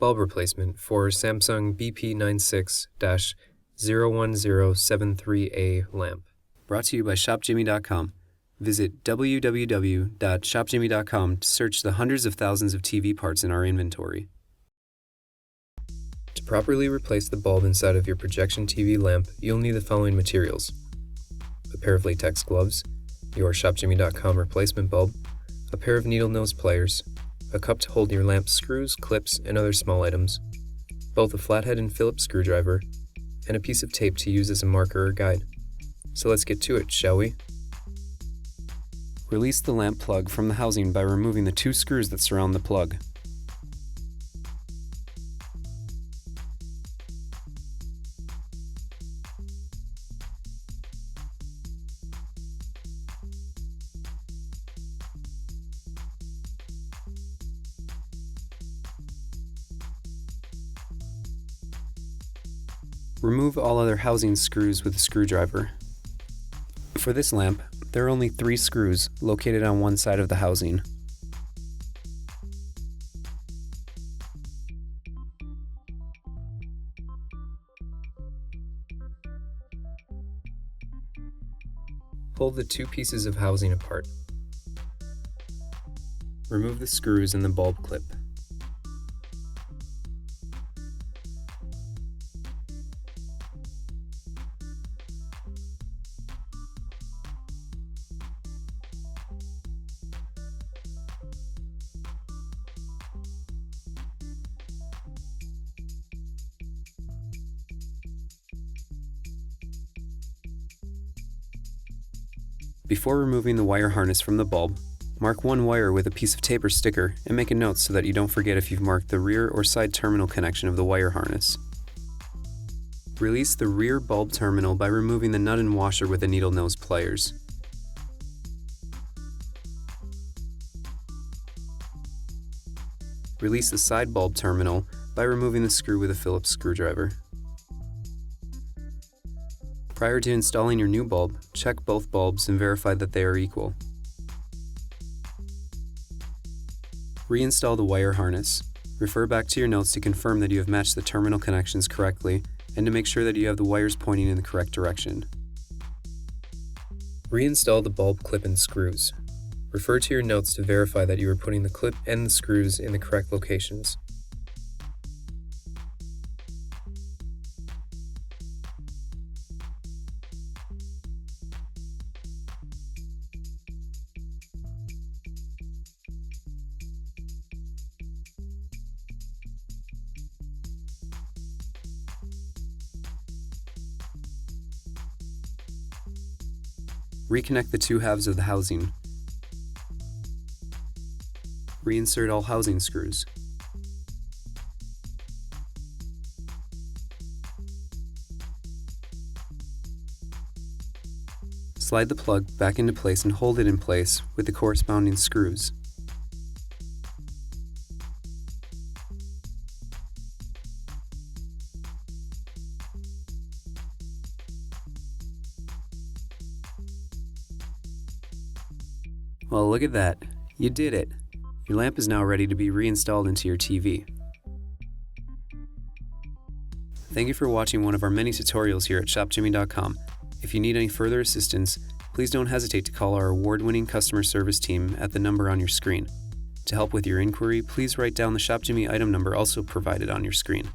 bulb replacement for Samsung BP96-01073A lamp. Brought to you by ShopJimmy.com. Visit www.shopjimmy.com to search the hundreds of thousands of TV parts in our inventory. To properly replace the bulb inside of your projection TV lamp, you'll need the following materials: a pair of latex gloves, your ShopJimmy.com replacement bulb, a pair of needle nose pliers, a cup to hold your lamp screws, clips, and other small items, both a flathead and Phillips screwdriver, and a piece of tape to use as a marker or guide. So let's get to it, shall we? Release the lamp plug from the housing by removing the 2 screws that surround the plug. Remove all other housing screws with a screwdriver. For this lamp, there are only 3 screws located on one side of the housing. Pull the 2 pieces of housing apart. Remove the screws and the bulb clip. Before removing the wire harness from the bulb, mark one wire with a piece of tape or sticker and make a note so that you don't forget if you've marked the rear or side terminal connection of the wire harness. Release the rear bulb terminal by removing the nut and washer with the needle nose pliers. Release the side bulb terminal by removing the screw with a Phillips screwdriver. Prior to installing your new bulb, check both bulbs and verify that they are equal. Reinstall the wire harness. Refer back to your notes to confirm that you have matched the terminal connections correctly and to make sure that you have the wires pointing in the correct direction. Reinstall the bulb clip and screws. Refer to your notes to verify that you are putting the clip and the screws in the correct locations. Reconnect the 2 halves of the housing. Reinsert all housing screws. Slide the plug back into place and hold it in place with the corresponding screws. Well, look at that. You did it. Your lamp is now ready to be reinstalled into your TV. Thank you for watching one of our many tutorials here at ShopJimmy.com. If you need any further assistance, please don't hesitate to call our award-winning customer service team at the number on your screen. To help with your inquiry, please write down the ShopJimmy item number also provided on your screen.